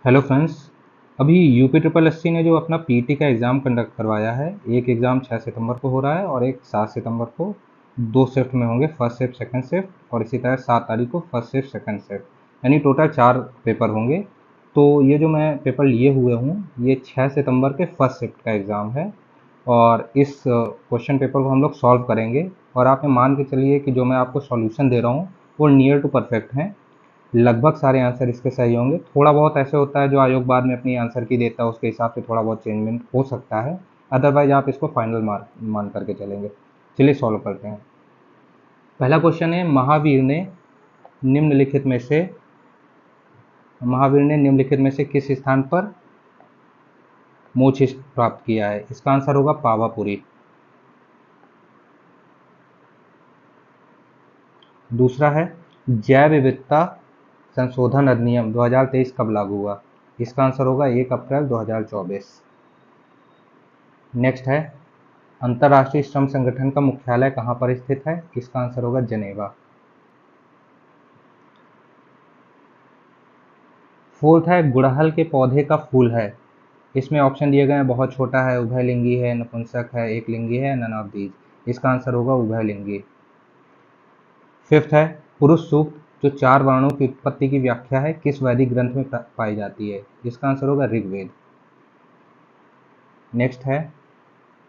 Hello friends. अभी UP triple SC ने जो अपना पीटी का एग्ज़ाम कंडक्ट करवाया है, एक एग्ज़ाम 6 सितंबर को हो रहा है और एक 7 सितंबर को। दो शिफ्ट में होंगे, फर्स्ट शिफ्ट सेकंड शिफ्ट, और इसी तरह 7 तारीख को फर्स्ट शिफ्ट सेकंड शिफ्ट, यानी टोटल 4 पेपर होंगे। तो ये जो मैं पेपर लिए हुए हूँ, ये 6 सितंबर के फर्स्ट शिफ्ट का एग्ज़ाम है और इस क्वेश्चन पेपर को हम लोग सॉल्व करेंगे। और आप ये मान के चलिए कि जो मैं आपको सॉल्यूशन दे रहा हूँ वो नियर टू परफेक्ट हैं। लगभग सारे आंसर इसके सही होंगे। थोड़ा बहुत ऐसे होता है जो आयोग बाद में अपनी आंसर की देता है, उसके हिसाब से थोड़ा बहुत चेंजमेंट हो सकता है। अदरवाइज आप इसको फाइनल मार्क मान करके चलेंगे। चलिए सॉल्व करते हैं। पहला क्वेश्चन है, महावीर ने निम्नलिखित में से किस स्थान पर मोक्ष प्राप्त किया है? इसका आंसर होगा पावापुरी। दूसरा है, जैव विविधता संशोधन अधिनियम 2023 कब लागू हुआ? इसका आंसर होगा 1 अप्रैल 2024। नेक्स्ट है, अंतर्राष्ट्रीय श्रम संगठन का मुख्यालय कहाँ पर स्थित है? इसका आंसर होगा जनेवा। फोर्थ है, गुड़हल के पौधे का फूल है। इसमें ऑप्शन दिए गए हैं, बहुत छोटा है, उभयलिंगी है, नपुंसक है, एक लिंगी है, नन ऑफ दीज। इसका आंसर होगा उभयलिंगी। फिफ्थ है, पुरुष सूक्त जो 4 वर्णों की उत्पत्ति की व्याख्या है किस वैदिक ग्रंथ में पाई जाती है? इसका आंसर होगा ऋग्वेद। नेक्स्ट है,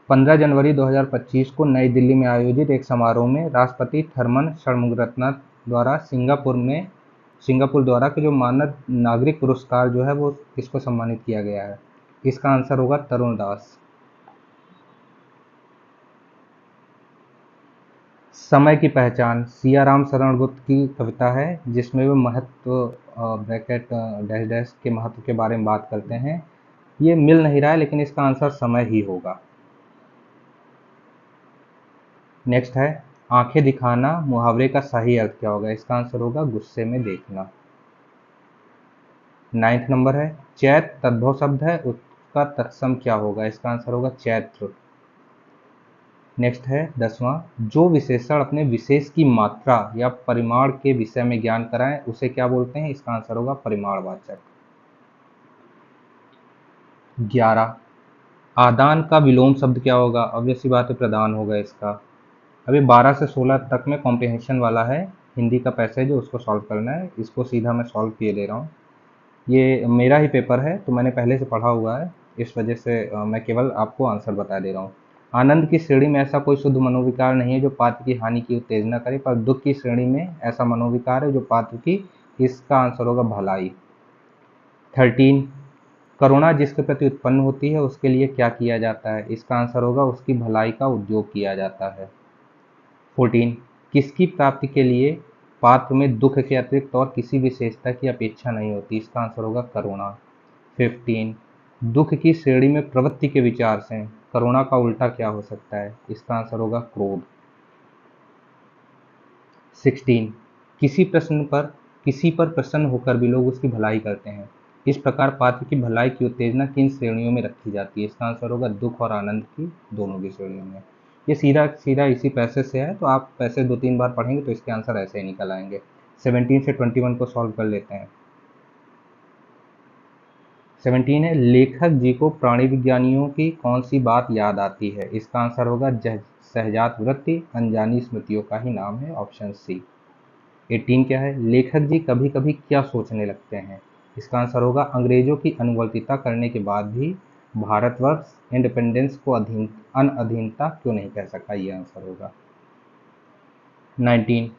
15 जनवरी 2025 को नई दिल्ली में आयोजित एक समारोह में राष्ट्रपति थरमन षणमुगरत्न द्वारा सिंगापुर द्वारा के जो मानद नागरिक पुरस्कार जो है वो किसको सम्मानित किया गया है? इसका आंसर होगा तरुण दास। समय की पहचान सियाराम शरण गुप्त की कविता है, जिसमें वो महत्व ब्रैकेट डैश डैश के महत्व के बारे में बात करते हैं। ये मिल नहीं रहा है, लेकिन इसका आंसर समय ही होगा। नेक्स्ट है, आंखें दिखाना मुहावरे का सही अर्थ क्या होगा? इसका आंसर होगा गुस्से में देखना। 9th नंबर है, चैत तद्भव शब्द है, उसका तत्सम क्या होगा? इसका आंसर होगा चैत्र। नेक्स्ट है 10वां, जो विशेषण अपने विशेष की मात्रा या परिमाण के विषय में ज्ञान कराएं उसे क्या बोलते हैं? इसका आंसर होगा परिमाणवाचक। 11, आदान का विलोम शब्द क्या होगा? ऑब्वियस सी बात है, प्रदान होगा इसका। अभी 12 से 16 तक में कॉम्प्रिहेंशन वाला है, हिंदी का पैसेज है, उसको सॉल्व करना है। इसको सीधा मैं सॉल्व किए दे रहा हूँ। ये मेरा ही पेपर है तो मैंने पहले से पढ़ा हुआ है, इस वजह से मैं केवल आपको आंसर बता दे रहा हूँ। आनंद की श्रेणी में ऐसा कोई शुद्ध मनोविकार नहीं है जो पात्र की हानि की उत्तेजना करे, पर दुख की श्रेणी में ऐसा मनोविकार है जो पात्र की, इसका आंसर होगा भलाई। 13, करुणा जिसके प्रति उत्पन्न होती है उसके लिए क्या किया जाता है? इसका आंसर होगा उसकी भलाई का उद्योग किया जाता है। 14, किसकी प्राप्ति के लिए पात्र में दुख के अतिरिक्त और किसी विशेषता की अपेक्षा नहीं होती? इसका आंसर होगा करुणा। 15, दुख की श्रेणी में प्रवृत्ति के विचार से करुणा का उल्टा क्या हो सकता है? इसका आंसर होगा क्रोध। 16, किसी पर प्रसन्न होकर भी लोग उसकी भलाई करते हैं, इस प्रकार पात्र की भलाई की उत्तेजना किन श्रेणियों में रखी जाती है? इसका आंसर होगा दुख और आनंद की दोनों की श्रेणियों में। ये सीधा सीधा इसी पैसेज से है, तो आप पैसेज 2-3 बार पढ़ेंगे तो इसके आंसर ऐसे ही निकल आएंगे। 17 से 21 को सॉल्व कर लेते हैं। 17 है, लेखक जी को प्राणी विज्ञानियों की कौन सी बात याद आती है? इसका आंसर होगा सहजात वृत्ति, अनजानी स्मृतियों का ही नाम है, ऑप्शन सी। 18 क्या है, लेखक जी कभी कभी क्या सोचने लगते हैं? इसका आंसर होगा अंग्रेजों की अनुवर्तिता करने के बाद भी भारतवर्ष इंडिपेंडेंस को अनअधीनता क्यों नहीं कह सका? ये आंसर होगा। 19,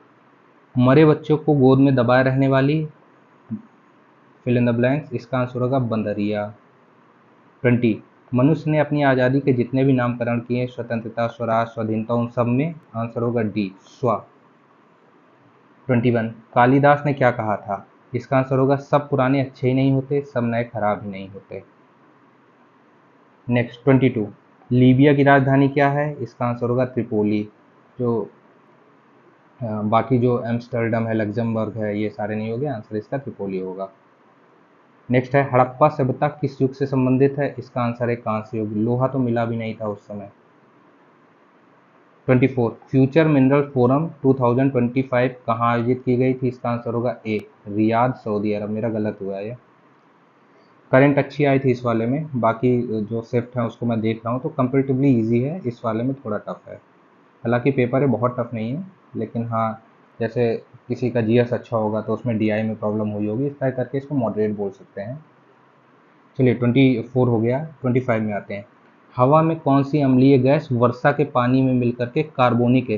मरे बच्चों को गोद में दबाए रहने वाली फिल इन द ब्लैंक्स, इसका आंसर होगा बंदरिया। 20, मनुष्य ने अपनी आज़ादी के जितने भी नामकरण किए, स्वतंत्रता, स्वराज, स्वाधीनता, उन सब में, आंसर होगा डी, स्व। 21, कालिदास ने क्या कहा था? इसका आंसर होगा सब पुराने अच्छे ही नहीं होते, सब नए खराब ही नहीं होते। नेक्स्ट 22, लीबिया की राजधानी क्या है? इसका आंसर होगा त्रिपोली। जो बाकी जो एम्स्टर्डम है, लग्जमबर्ग है, ये सारे नहीं हो गए, आंसर इसका त्रिपोली होगा। नेक्स्ट है, हड़प्पा सभ्यता किस युग से संबंधित है? इसका आंसर है कांस्य युग, लोहा तो मिला भी नहीं था उस समय। 24, फ्यूचर मिनरल फोरम 2025 कहाँ आयोजित की गई थी? इसका आंसर होगा ए, रियाद, सऊदी अरब। मेरा गलत हुआ है ये। करंट अच्छी आई थी इस वाले में, बाकी जो शिफ्ट है उसको मैं देख रहा हूँ तो कंपेरेटिवली इजी है, इस वाले में थोड़ा टफ है। हालांकि पेपर है बहुत टफ नहीं है, लेकिन हाँ जैसे किसी का जीएस अच्छा होगा तो उसमें डीआई में प्रॉब्लम हुई होगी, इस तरह करके इसको मॉडरेट बोल सकते हैं। चलिए 24 हो गया, 25 में आते हैं। हवा में कौन सी अम्लीय गैस वर्षा के पानी में मिलकर के कार्बोनिक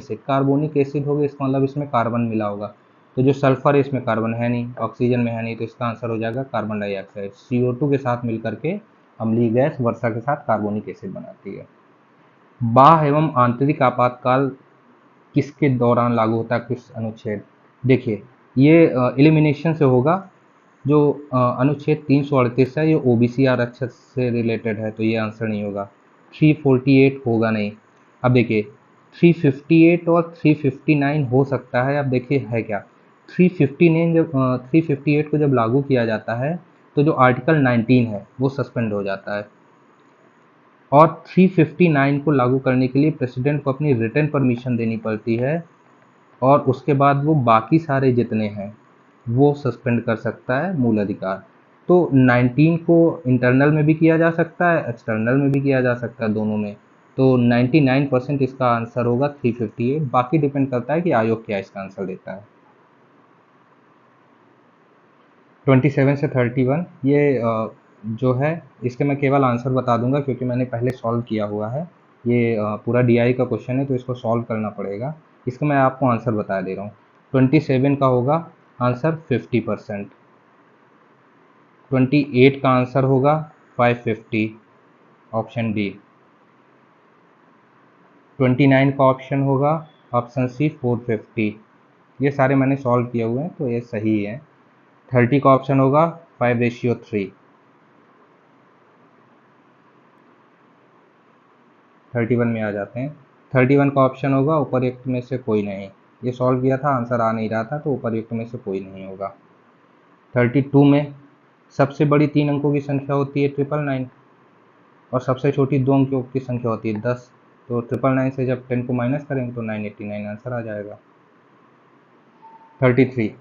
एसिड हो गया, इसका मतलब इसमें कार्बन मिला होगा। तो जो सल्फर है इसमें कार्बन है नहीं, ऑक्सीजन में है नहीं, तो इसका आंसर हो जाएगा कार्बन डाइऑक्साइड। CO2 के साथ मिलकर के अम्लीय गैस वर्षा के साथ कार्बोनिक एसिड बनाती है। बाह्य एवं आंतरिक आपातकाल किसके दौरान लागू होता है, किस अनुच्छेद? देखिए ये एलिमिनेशन से होगा। जो अनुच्छेद 338 है ये ओबीसी आरक्षण से रिलेटेड है, तो ये आंसर नहीं होगा। 348 होगा नहीं। अब देखिए 358 और 359 हो सकता है। अब देखिए है क्या, 358 को जब लागू किया जाता है तो जो आर्टिकल 19 है वो सस्पेंड हो जाता है, और 359 को लागू करने के लिए प्रेसिडेंट को अपनी रिटन परमिशन देनी पड़ती है, और उसके बाद वो बाकी सारे जितने हैं वो सस्पेंड कर सकता है मूल अधिकार। तो 19 को इंटरनल में भी किया जा सकता है, एक्सटर्नल में भी किया जा सकता है, दोनों में। तो 99% इसका आंसर होगा 358। बाकी डिपेंड करता है कि आयोग क्या इसका आंसर देता है। 27 से 31 ये जो है इसके मैं केवल आंसर बता दूंगा क्योंकि मैंने पहले सॉल्व किया हुआ है। ये पूरा डीआई का क्वेश्चन है तो इसको सॉल्व करना पड़ेगा। इसका मैं आपको आंसर बता दे रहा हूँ। 27 का होगा आंसर 50%। 28 का आंसर होगा 550, ऑप्शन डी। 29 का ऑप्शन होगा ऑप्शन सी 450। ये सारे मैंने सॉल्व किए हुए हैं तो ये सही है। 30 का ऑप्शन होगा 5:3। 31 में आ जाते हैं। 31 का ऑप्शन होगा उपरयुक्त में से कोई नहीं। ये सॉल्व किया था, आंसर आ नहीं रहा था, तो उपरयुक्त में से कोई नहीं होगा। 32 में सबसे बड़ी 3 अंकों की संख्या होती है 999, और सबसे छोटी 2 अंकों की संख्या होती है 10। तो 999 से जब 10 को माइनस करेंगे तो 989 आंसर आ जाएगा। 33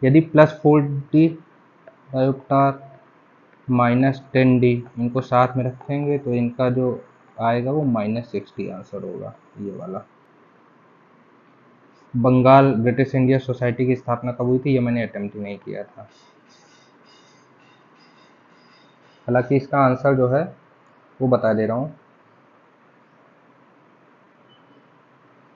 यदि +4D डायोक्टार -10D इनको साथ में रखेंगे तो इनका जो आएगा वो -60 आंसर होगा, ये वाला। बंगाल ब्रिटिश इंडिया सोसाइटी की स्थापना कब हुई थी, ये मैंने अटेम्प्ट ही नहीं किया था। हालांकि इसका आंसर जो है वो बता दे रहा हूँ,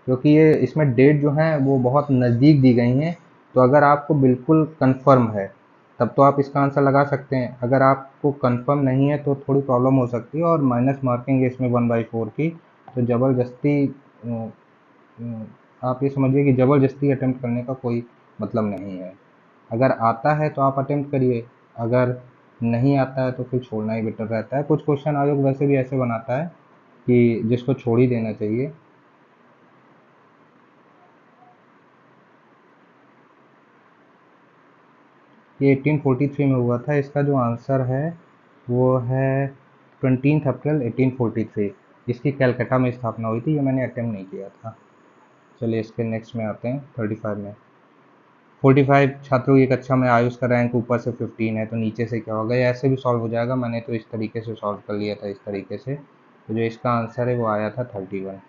क्योंकि ये इसमें डेट जो है वो बहुत नज़दीक दी गई हैं। तो अगर आपको बिल्कुल कंफर्म है तब तो आप इसका आंसर लगा सकते हैं। अगर आपको कंफर्म नहीं है तो थोड़ी प्रॉब्लम हो सकती है, और माइनस मार्किंग है इसमें 1/4 की। तो ज़बरदस्ती आप ये समझिए कि ज़बरदस्ती अटेम्प्ट करने का कोई मतलब नहीं है। अगर आता है तो आप अटेम्प्ट करिए, अगर नहीं आता है तो फिर छोड़ना ही बेटर रहता है। कुछ क्वेश्चन आयोग वैसे भी ऐसे बनाता है कि जिसको छोड़ ही देना चाहिए। ये 1843 में हुआ था। इसका जो आंसर है वो है 20 अप्रैल 1843। इसकी कलकत्ता में स्थापना हुई थी। ये मैंने अटेम्प्ट नहीं किया था। चलिए इसके नेक्स्ट में आते हैं 35 में। 45 छात्रों की कक्षा में आयुष का रैंक ऊपर से 15 है तो नीचे से क्या होगा। ये ऐसे भी सॉल्व हो जाएगा, मैंने तो इस तरीके से सॉल्व कर लिया था, इस तरीके से। तो जो इसका आंसर है वो आया था 31।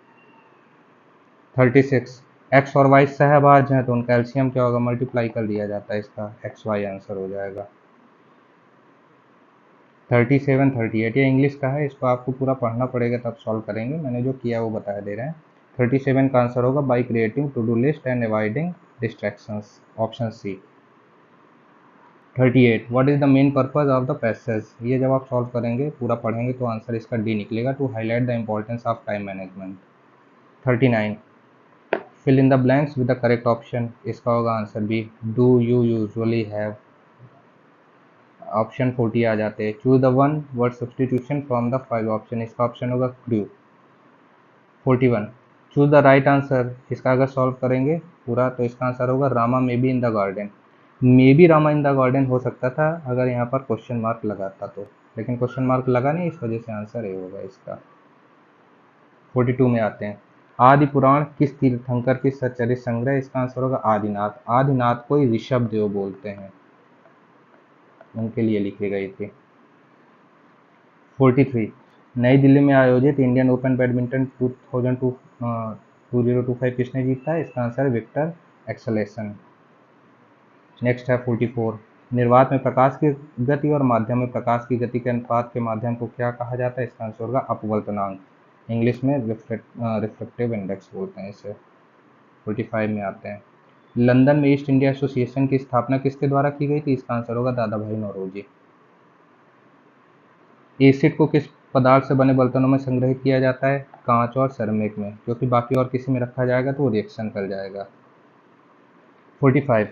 36 एक्स और वाई सहभाज्य हैं तो उनका एलसीएम क्या होगा, मल्टीप्लाई कर दिया जाता है, इसका एक्स वाई आंसर हो जाएगा। 37 38 ये इंग्लिश का है, इसको आपको पूरा पढ़ना पड़ेगा तब सॉल्व करेंगे। मैंने जो किया वो बता दे रहे हैं। 37 का आंसर होगा by creating to do list and avoiding distractions, option C. 38 what is the main purpose of the passage, ये जब आप सॉल्व करेंगे पूरा पढ़ेंगे तो आंसर इसका डी निकलेगा, to highlight the importance of time management. 39 fill in the blanks with the correct option, इसका होगा answer B, do you usually have. Option 40 आ जाते हैं। Choose the one word substitution from the 5 option, इसका option होगा crew. 41 choose the right answer, इसका अगर solve करेंगे पूरा तो इसका आंसर होगा Rama may be in the garden. May be Rama in the garden हो सकता था अगर यहाँ पर क्वेश्चन मार्क लगाता तो, लेकिन क्वेश्चन मार्क लगा नहीं, इस वजह से आंसर ए होगा इसका। 42 में आते हैं। आदि पुराण किस तीर्थंकर की सच्चरित संग्रह, इसका आंसर होगा आदिनाथ। आदिनाथ को ही ऋषभ देव बोलते हैं, उनके लिए लिखी गई थी। 43 नई दिल्ली में आयोजित इंडियन ओपन बैडमिंटन 2025 किसने जीता है? इसका आंसर है विक्टर एक्सेलेसन। नेक्स्ट है 44 निर्वात में प्रकाश की गति और माध्यम में प्रकाश की गति के अनुपात के माध्यम को क्या कहा जाता है? इसका आंसर होगा अपवर्तनांक। इंग्लिश में रिफ्लेक्टिव इंडेक्स बोलते हैं इसे। 45 में आते हैं, लंदन में ईस्ट इंडिया एसोसिएशन की स्थापना किसके द्वारा की गई थी? इसका आंसर होगा दादा भाई नौरोजी। एसिड को किस पदार्थ से बने बर्तनों में संग्रहित किया जाता है? कांच और सिरेमिक में, क्योंकि बाकी और किसी में रखा जाएगा तो वो रिएक्शन कर जाएगा। 45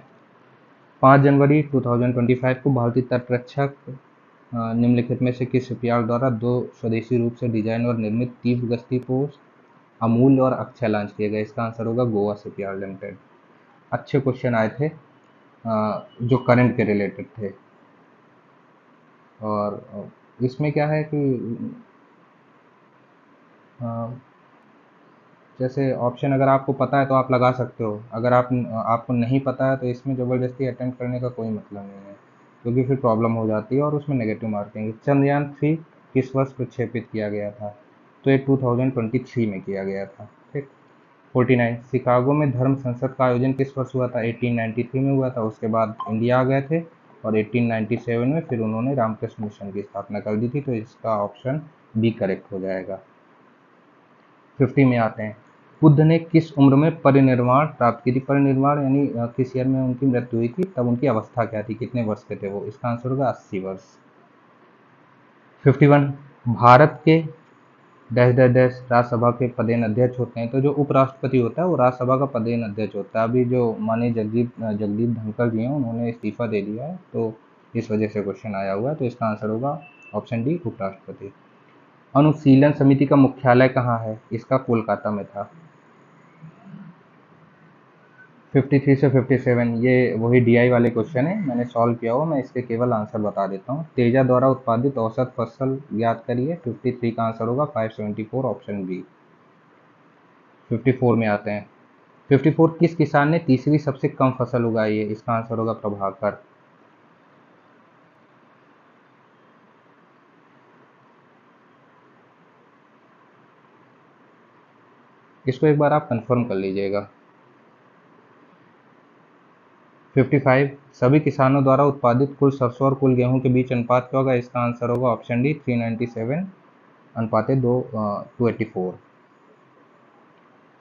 5 जनवरी 2025 को भारतीय तटरक्षक निम्नलिखित में से किस शिपयार्ड द्वारा दो स्वदेशी रूप से डिजाइन और निर्मित तीव्र गति पोत अमूल्य और अक्षय लॉन्च किए गए? इसका आंसर होगा गोवा शिपयार्ड लिमिटेड। अच्छे क्वेश्चन आए थे जो करंट के रिलेटेड थे। और इसमें क्या है कि जैसे ऑप्शन अगर आपको पता है तो आप लगा सकते हो, अगर आपको नहीं पता है तो इसमें ज़बरदस्ती अटेम्प्ट करने का कोई मतलब नहीं है, क्योंकि फिर प्रॉब्लम हो जाती है और उसमें नेगेटिव मार्किंग। चंद्रयान 3 किस वर्ष प्रक्षेपित किया गया था? तो ये 2023 में किया गया था। ठीक। 49 शिकागो में धर्म संसद का आयोजन किस वर्ष हुआ था? 1893 में हुआ था। उसके बाद इंडिया आ गए थे और 1897 में फिर उन्होंने रामकृष्ण मिशन की स्थापना कर दी थी, तो इसका ऑप्शन बी करेक्ट हो जाएगा। 50 में आते हैं, बुद्ध ने किस उम्र में परिनिर्वाण प्राप्त की थी? परिनिर्वाण यानी किस ईयर में उनकी मृत्यु हुई थी, तब उनकी अवस्था क्या थी, कितने वर्ष के थे वो? इसका आंसर होगा 80 वर्ष। 51 भारत के डैश डैश डैश राज्यसभा के पदेन अध्यक्ष होते हैं, तो जो उपराष्ट्रपति होता है वो राज्यसभा का पदेन अध्यक्ष होता है। अभी जो माननीय जगदीप धनखड़ जी हैं उन्होंने इस्तीफा दे दिया है, तो इस वजह से क्वेश्चन आया हुआ है, तो इसका आंसर होगा ऑप्शन डी उपराष्ट्रपति। अनुशीलन समिति का मुख्यालय कहाँ है? इसका कोलकाता में था। 53 से 57 ये वही डीआई वाले क्वेश्चन है, मैंने सॉल्व किया हुआ, मैं इसके केवल आंसर बता देता हूँ। तेजा द्वारा उत्पादित औसत फसल ज्ञात करिए। 53 का आंसर होगा 574 ऑप्शन बी। 54 में आते हैं, 54 किस किसान ने तीसरी सबसे कम फसल उगाई है? इसका आंसर होगा प्रभाकर। इसको एक बार आप कंफर्म कर लीजिएगा। 55 सभी किसानों द्वारा उत्पादित कुल सरसों और कुल गेहूं के बीच अनुपात क्या होगा? इसका आंसर होगा ऑप्शन डी 397 अनुपाते 284।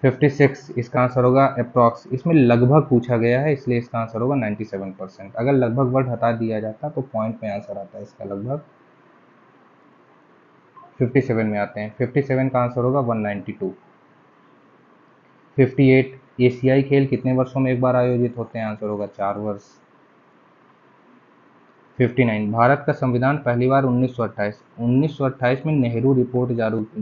56 इसका आंसर होगा अप्रॉक्स। इसमें लगभग पूछा गया है इसलिए इसका आंसर होगा 97%। अगर लगभग वर्ड हटा दिया जाता तो पॉइंट में आंसर आता है इसका लगभग। 57 में आते हैं, 57 का आंसर होगा 192। 58 एशियाई खेल कितने वर्षों में एक बार आयोजित होते हैं? आंसर होगा 4 वर्ष। 59 भारत का संविधान पहली बार 1928 में नेहरू रिपोर्ट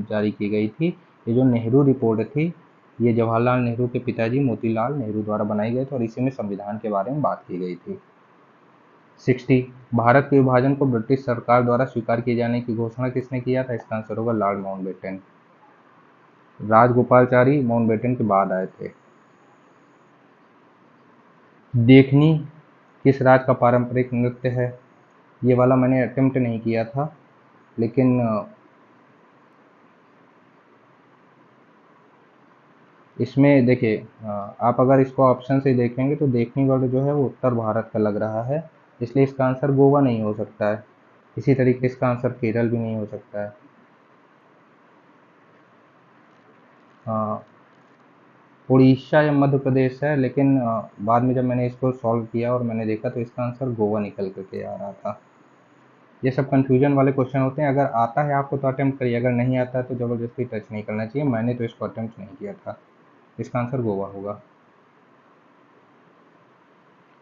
जारी की गई थी। ये जो नेहरू रिपोर्ट थी ये जवाहरलाल नेहरू के पिताजी मोतीलाल नेहरू द्वारा बनाई गई थी और इसी में संविधान के बारे में बात की गई थी। 60 भारत के विभाजन को ब्रिटिश सरकार द्वारा स्वीकार किए जाने की घोषणा किसने किया था? इसका आंसर होगा लॉर्ड माउंटबेटन। राजगोपालचारी माउंटबेटन के बाद आए थे। देखनी किस राज्य का पारंपरिक नृत्य है? ये वाला मैंने अटेम्प्ट नहीं किया था, लेकिन इसमें देखिए आप अगर इसको ऑप्शन से देखेंगे तो देखनी वर्ड जो है वो उत्तर भारत का लग रहा है, इसलिए इसका आंसर गोवा नहीं हो सकता है। इसी तरीके इसका आंसर केरल भी नहीं हो सकता है। उड़ीसा या मध्य प्रदेश है, लेकिन बाद में जब मैंने इसको सॉल्व किया और मैंने देखा तो इसका आंसर गोवा निकल करके आ रहा था। ये सब कंफ्यूजन वाले क्वेश्चन होते हैं, अगर आता है आपको तो अटेम्प्ट करिए, अगर नहीं आता है तो ज़बरदस्ती टच नहीं करना चाहिए। मैंने तो इसको अटेम्प्ट नहीं किया था। इसका आंसर गोवा होगा।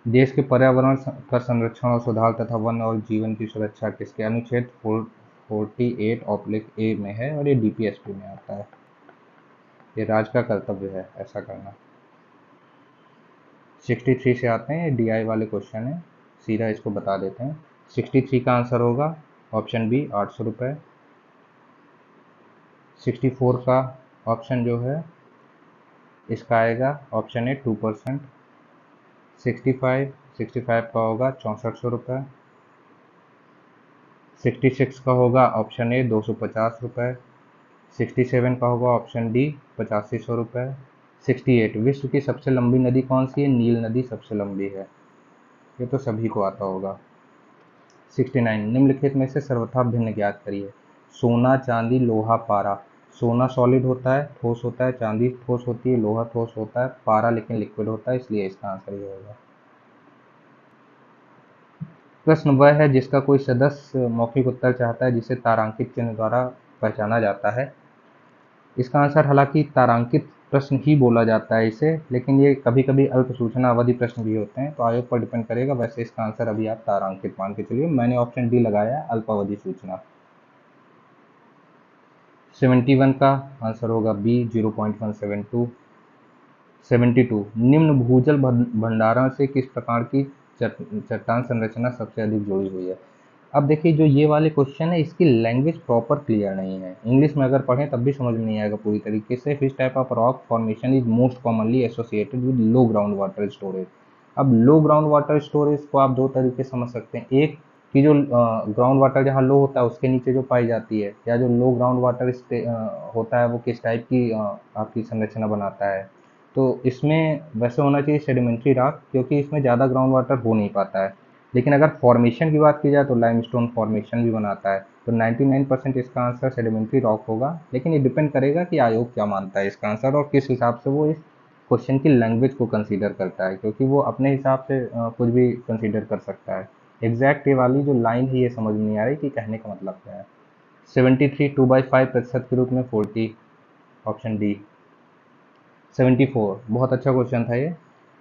देश के पर्यावरण का संरक्षण और सुधार तथा वन और जीवन की सुरक्षा किसके अनुच्छेद 48/A में है और ये डीपीएसपी में आता है। ये राज्य का कर्तव्य है ऐसा करना। 63 से आते हैं, डीआई वाले क्वेश्चन है, सीधा इसको बता देते हैं। 63 का आंसर होगा ऑप्शन बी 800 रुपये। 64 का ऑप्शन जो है इसका आएगा ऑप्शन ए 2%। 65 का होगा 6400 रुपये। 66 का होगा ऑप्शन ए 250 रुपये। 67 का होगा ऑप्शन डी 8500 रुपये। 68 विश्व की सबसे लंबी नदी कौन सी है? नील नदी सबसे लंबी है, ये तो सभी को आता होगा। 69 निम्नलिखित में से सर्वथा भिन्न ज्ञात करिए। सोना, चांदी, लोहा, पारा। सोना सॉलिड होता है, ठोस होता है, चांदी ठोस होती है, लोहा ठोस होता है, पारा लेकिन लिक्विड होता है, इसलिए इसका आंसर ये होगा। प्रश्न वह है जिसका कोई सदस्य मौखिक उत्तर चाहता है जिसे तारांकित चिन्ह द्वारा पहचाना जाता है। इसका आंसर हालांकि तारांकित प्रश्न ही बोला जाता है इसे, लेकिन ये कभी कभी अल्प सूचना अवधि प्रश्न भी होते हैं, तो आयोग पर डिपेंड करेगा। वैसे इसका आंसर अभी आप तारांकित मान के चलिए, मैंने ऑप्शन डी लगाया अल्पावधि सूचना। 71 का आंसर होगा बी 0.172। 72 निम्न भूजल भंडारण से किस प्रकार की चट्टान संरचना सबसे अधिक जुड़ी हुई है? अब देखिए, जो ये वाले क्वेश्चन है इसकी लैंग्वेज प्रॉपर क्लियर नहीं है, इंग्लिश में अगर पढ़ें तब भी समझ में नहीं आएगा पूरी तरीके से। Which type of rock formation is most commonly associated with low ground water storage. अब लो ग्राउंड वाटर स्टोरेज को आप दो तरीके से समझ सकते हैं। एक कि जो ग्राउंड वाटर जहाँ लो होता है उसके नीचे जो पाई जाती है, या जो लो ग्राउंड वाटर होता है वो किस टाइप की आपकी संरचना बनाता है। तो इसमें वैसे होना चाहिए सेडिमेंट्री रॉक, क्योंकि इसमें ज़्यादा ग्राउंड वाटर हो नहीं पाता है। लेकिन अगर फॉर्मेशन की बात की जाए तो लाइमस्टोन फॉर्मेशन भी बनाता है, तो 99% इसका आंसर सेडिमेंट्री रॉक होगा। लेकिन ये डिपेंड करेगा कि आयोग क्या मानता है इसका आंसर और किस हिसाब से वो इस क्वेश्चन की लैंग्वेज को कंसीडर करता है, क्योंकि वो अपने हिसाब से कुछ भी कंसीडर कर सकता है। एग्जैक्ट ये वाली जो लाइन है ये समझ में नहीं आ रही कि कहने का मतलब क्या है। 73 2/5% के रूप में 40, ऑप्शन डी। 74 बहुत अच्छा क्वेश्चन था ये।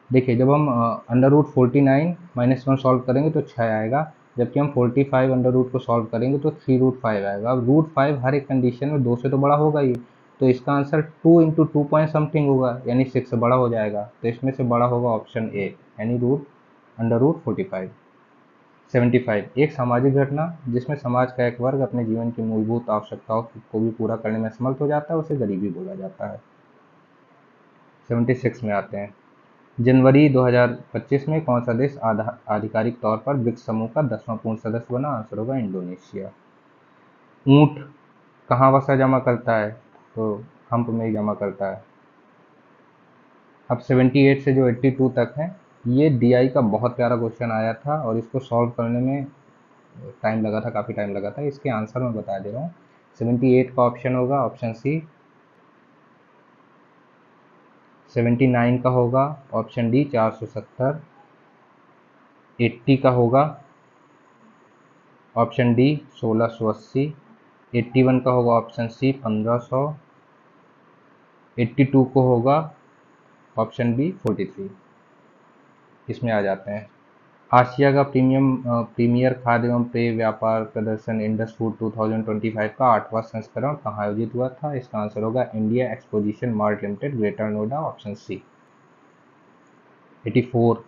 देखिए, जब हम अंडर रूट 49 -1 सॉल्व करेंगे तो 6 आएगा, जबकि हम 45 अंडर रूट को सॉल्व करेंगे तो 3√5 आएगा। अब रूट 5 हर एक कंडीशन में 2 से तो बड़ा होगा ही, तो इसका आंसर 2 इंटू 2 पॉइंट समथिंग होगा, यानी 6 से बड़ा हो जाएगा। तो इसमें से बड़ा होगा ऑप्शन ए, यानी अंडर रूट 45। 75 एक सामाजिक घटना जिसमें समाज का एक वर्ग अपने जीवन की मूलभूत आवश्यकताओं को भी पूरा करने में समर्थ हो जाता है, उसे गरीबी बोला जाता है। 76 में आते हैं। जनवरी 2025 में कौन सा देश आधिकारिक तौर पर ब्रिक्स समूह का 10वां पूर्ण सदस्य बना? आंसर होगा इंडोनेशिया। ऊंट कहाँ वसा जमा करता है? तो हम्प में ही जमा करता है। अब 78 से जो 82 तक है, ये डीआई का बहुत प्यारा क्वेश्चन आया था और इसको सॉल्व करने में टाइम लगा था, काफ़ी टाइम लगा था। इसके आंसर मैं बता दे रहा हूँ। 78 का ऑप्शन होगा ऑप्शन सी। 79 का होगा ऑप्शन डी 470। 80 का होगा ऑप्शन डी 1680। 81 का होगा ऑप्शन सी 1500। 82 को होगा ऑप्शन बी 43। इसमें आ जाते हैं। आसिया का प्रीमियर खाद्य एवं पेय व्यापार प्रदर्शन इंडस फूड 2025 का 8वां संस्करण कहाँ आयोजित हुआ था? इसका आंसर होगा India exposition mart limited, greater Noida, option C. 84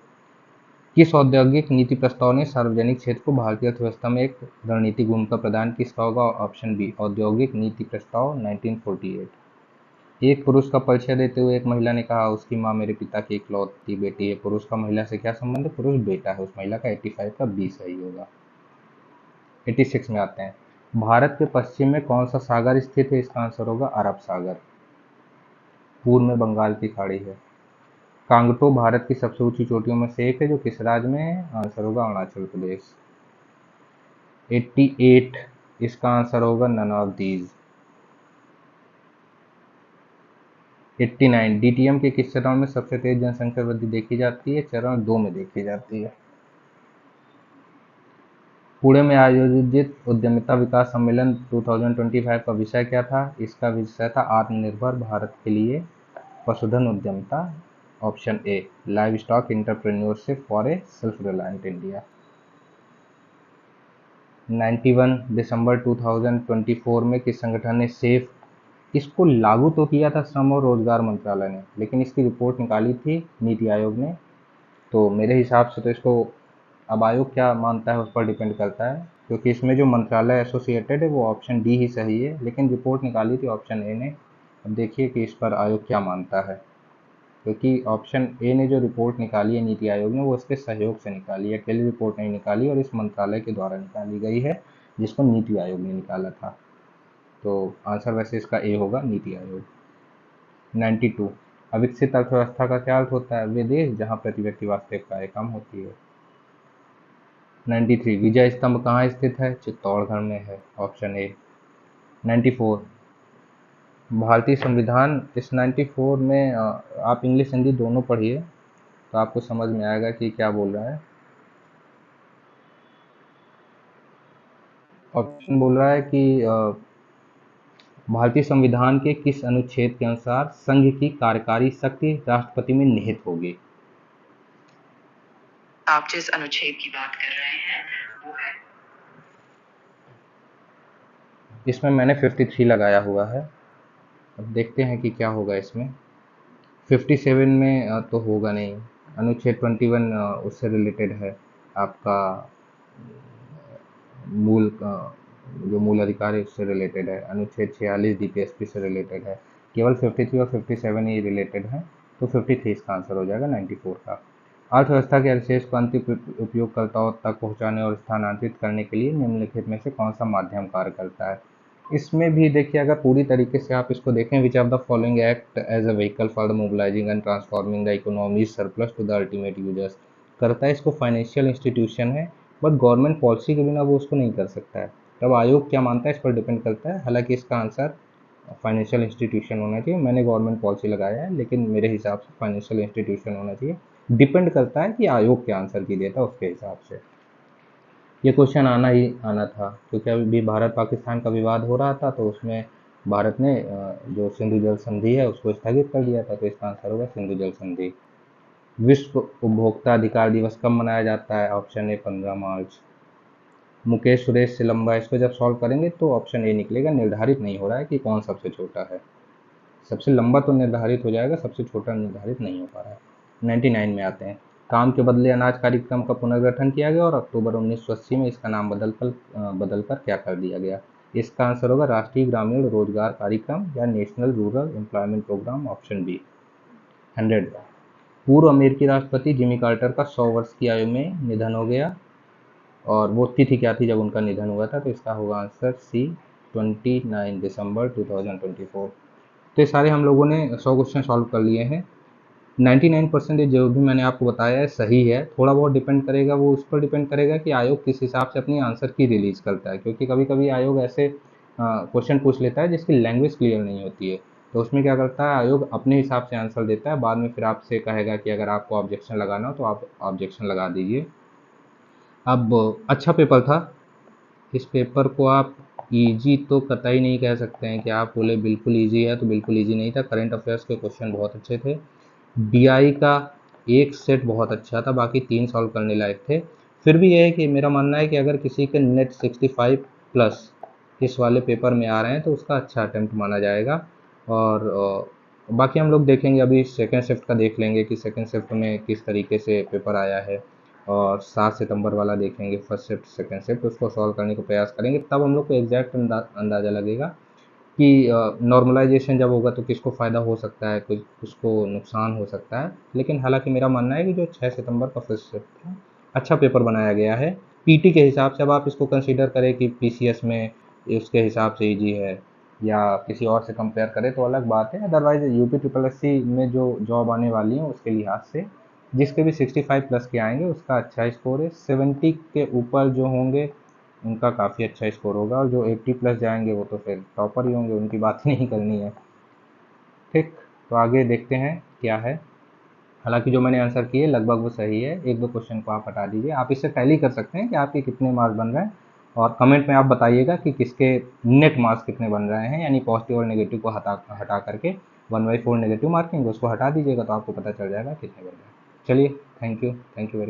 किस औद्योगिक नीति प्रस्ताव ने सार्वजनिक क्षेत्र को भारतीय अर्थव्यवस्था में एक रणनीतिक भूमिका प्रदान की? इसका होगा ऑप्शन बी औद्योगिक नीति प्रस्ताव 1948। एक पुरुष का परिचय देते हुए एक महिला ने कहा, उसकी माँ मेरे पिता की इकलौती बेटी है। पुरुष का महिला से क्या संबंध है? पुरुष बेटा है उस महिला का। 85 का बी सही होगा। 86 में आते हैं। भारत के पश्चिम में कौन सा सागर स्थित है? इसका आंसर होगा अरब सागर। पूर्व में बंगाल की खाड़ी है। कांगटो भारत की सबसे ऊंची चोटियों में से एक है, जो किस राज्य में है? आंसर होगा अरुणाचल प्रदेश। 88 इसका आंसर होगा नन ऑफ दीज। 89 डीटीएम के किस चरण में सबसे तेज जनसंख्या वृद्धि देखी जाती है? चरण 2 में देखी जाती है। पुणे में आयोजित उद्यमिता विकास सम्मेलन 2025 का विषय क्या था? इसका विषय था आत्मनिर्भर भारत के लिए पशुधन उद्यमिता, option A. Live stock entrepreneurship for a self reliant India. 91 दिसंबर 2024 में किस संगठन ने सेफ इसको लागू तो किया था? श्रम और रोजगार मंत्रालय ने, लेकिन इसकी रिपोर्ट निकाली थी नीति आयोग ने। तो मेरे हिसाब से तो इसको अब आयोग क्या मानता है उस पर डिपेंड करता है, क्योंकि इसमें जो मंत्रालय एसोसिएटेड है वो ऑप्शन डी ही सही है, लेकिन रिपोर्ट निकाली थी ऑप्शन ए ने। अब देखिए कि इस पर आयोग क्या मानता है, क्योंकि ऑप्शन ए ने जो रिपोर्ट निकाली है नीति आयोग ने वो इसके सहयोग से निकाली है, अकेली रिपोर्ट नहीं निकाली और इस मंत्रालय के द्वारा निकाली गई है, जिसको नीति आयोग ने निकाला था। तो आंसर वैसे इसका ए होगा, नीति आयोग। 92, अविकसित अर्थव्यवस्था का क्या अर्थ होता है? वे देश जहाँ प्रति व्यक्ति वास्तविक आय कम होती है। 93, विजय स्तंभ कहाँ स्थित है? चित्तौड़गढ़ में है, ऑप्शन ए। 94, भारतीय संविधान, इस 94 में आप इंग्लिश हिंदी दोनों पढ़िए तो आपको समझ में आएगा कि क्या बोल रहा है। ऑप्शन बोल रहा है कि भारतीय संविधान के किस अनुच्छेद के अनुसार संघ की कार्यकारी शक्ति राष्ट्रपति में निहित होगी? आप जिस अनुच्छेद की बात कर रहे हैं वो है, इसमें मैंने 53 लगाया हुआ है। अब देखते हैं कि क्या होगा इसमें। 57 में तो होगा नहीं, अनुच्छेद 21 उससे रिलेटेड है, आपका मूल जो मूल अधिकार है उससे रिलेटेड है। अनुच्छेद 46 डीपीएसपी से रिलेटेड है। केवल 53 और 57 ही रिलेटेड है, तो 53 इसका आंसर हो जाएगा 94 का। अर्थव्यवस्था के अवशेष को अंतिम उपयोगकर्ताओं तक पहुंचाने और स्थानांतरित करने के लिए निम्नलिखित में से कौन सा माध्यम कार्य करता है? इसमें भी देखिए, अगर पूरी तरीके से आप इसको देखें, which of the following act as a vehicle for the mobilising and transforming the economy surplus to the ultimate users, करता है इसको फाइनेंशियल इंस्टीट्यूशन है, बट गवर्नमेंट पॉलिसी के बिना वो उसको नहीं कर सकता है। तब आयोग क्या मानता है इस पर डिपेंड करता है। हालांकि इसका आंसर फाइनेंशियल इंस्टीट्यूशन होना चाहिए, मैंने गवर्नमेंट पॉलिसी लगाया है लेकिन मेरे हिसाब से फाइनेंशियल इंस्टीट्यूशन होना चाहिए। डिपेंड करता है कि आयोग क्या आंसर की देता है उसके हिसाब से। ये क्वेश्चन आना ही आना था, क्योंकि अभी भारत पाकिस्तान का विवाद हो रहा था, तो उसमें भारत ने जो सिंधु जल संधि है उसको स्थगित कर दिया था, तो इसका आंसर होगा सिंधु जल संधि। विश्व उपभोक्ता अधिकार दिवस कब मनाया जाता है? ऑप्शन ए 15 मार्च। मुकेश सुरेश से लंबा, इसको जब सॉल्व करेंगे तो ऑप्शन ए निकलेगा। निर्धारित नहीं हो रहा है कि कौन सबसे छोटा है, सबसे लंबा तो निर्धारित हो जाएगा, सबसे छोटा निर्धारित नहीं हो पा रहा है। 99 में आते हैं, काम के बदले अनाज कार्यक्रम का पुनर्गठन किया गया और अक्टूबर 1980 में इसका नाम बदलकर क्या कर दिया गया? इसका आंसर होगा राष्ट्रीय ग्रामीण रोजगार कार्यक्रम या national rural employment programme, option B. 100, पूर्व अमेरिकी राष्ट्रपति जिमी कार्टर का 100 वर्ष की आयु में निधन हो गया, और वो तिथि क्या थी जब उनका निधन हुआ था? तो इसका होगा आंसर सी, 29 दिसंबर 2024। तो ये सारे हम लोगों ने 100 क्वेश्चन सॉल्व कर लिए हैं। 99% जो भी मैंने आपको बताया है सही है। थोड़ा बहुत डिपेंड करेगा, वो उस पर डिपेंड करेगा कि आयोग किस हिसाब से अपनी आंसर की रिलीज करता है, क्योंकि कभी कभी आयोग ऐसे क्वेश्चन पूछ लेता है जिसकी लैंग्वेज क्लियर नहीं होती है, तो उसमें क्या करता है आयोग अपने हिसाब से आंसर देता है, बाद में फिर आपसे कहेगा कि अगर आपको ऑब्जेक्शन लगाना हो तो आप ऑब्जेक्शन लगा दीजिए। अब अच्छा पेपर था, इस पेपर को आप इजी तो कतई नहीं कह सकते हैं कि आप बोले बिल्कुल इजी है, तो बिल्कुल इजी नहीं था। करंट अफेयर्स के क्वेश्चन बहुत अच्छे थे, डीआई का एक सेट बहुत अच्छा था, बाकी 3 सॉल्व करने लायक थे। फिर भी यह है कि मेरा मानना है कि अगर किसी के नेट 65 प्लस इस वाले पेपर में आ रहे हैं तो उसका अच्छा अटेम्प्ट माना जाएगा। और बाकी हम लोग देखेंगे, अभी सेकेंड शिफ्ट का देख लेंगे कि सेकेंड शिफ्ट में किस तरीके से पेपर आया है, और 7 सितंबर वाला देखेंगे, फर्स्ट शिफ्ट सेकेंड शिफ्ट, उसको सॉल्व करने का प्रयास करेंगे, तब हम लोग को एग्जैक्ट अंदाज़ा लगेगा कि नॉर्मलाइजेशन जब होगा तो किसको फ़ायदा हो सकता है, कुछ किसको नुकसान हो सकता है। लेकिन हालांकि मेरा मानना है कि जो 6 सितंबर का फर्स्ट शिफ्ट था अच्छा पेपर बनाया गया है पीटी के हिसाब से। अब आप इसको कंसीडर करें कि पीसीएस में उसके हिसाब से ईजी है या किसी और से कंपेयर करें तो अलग बात है, अदरवाइज यूपी ट्रिपल एससी में जो जॉब आने वाली है उसके लिहाज से जिसके भी 65 प्लस के आएंगे उसका अच्छा स्कोर है। 70 के ऊपर जो होंगे उनका काफ़ी अच्छा स्कोर होगा, और जो 80 प्लस जाएंगे वो तो फिर टॉपर ही होंगे, उनकी बात ही नहीं करनी है। ठीक, तो आगे देखते हैं क्या है। हालांकि जो मैंने आंसर किए लगभग वो सही है, एक दो क्वेश्चन को आप हटा दीजिए। आप इससे टैली कर सकते हैं कि आपके कितने मार्क्स बन रहे हैं, और कमेंट में आप बताइएगा कि किसके नेट मार्क्स कितने बन रहे हैं, यानी पॉजिटिव और नेगेटिव को हटा करके 1/4 नेगेटिव मार्किंग उसको हटा दीजिएगा तो आपको पता चल जाएगा कितने बन रहे हैं। चलिए, थैंक यू वेरी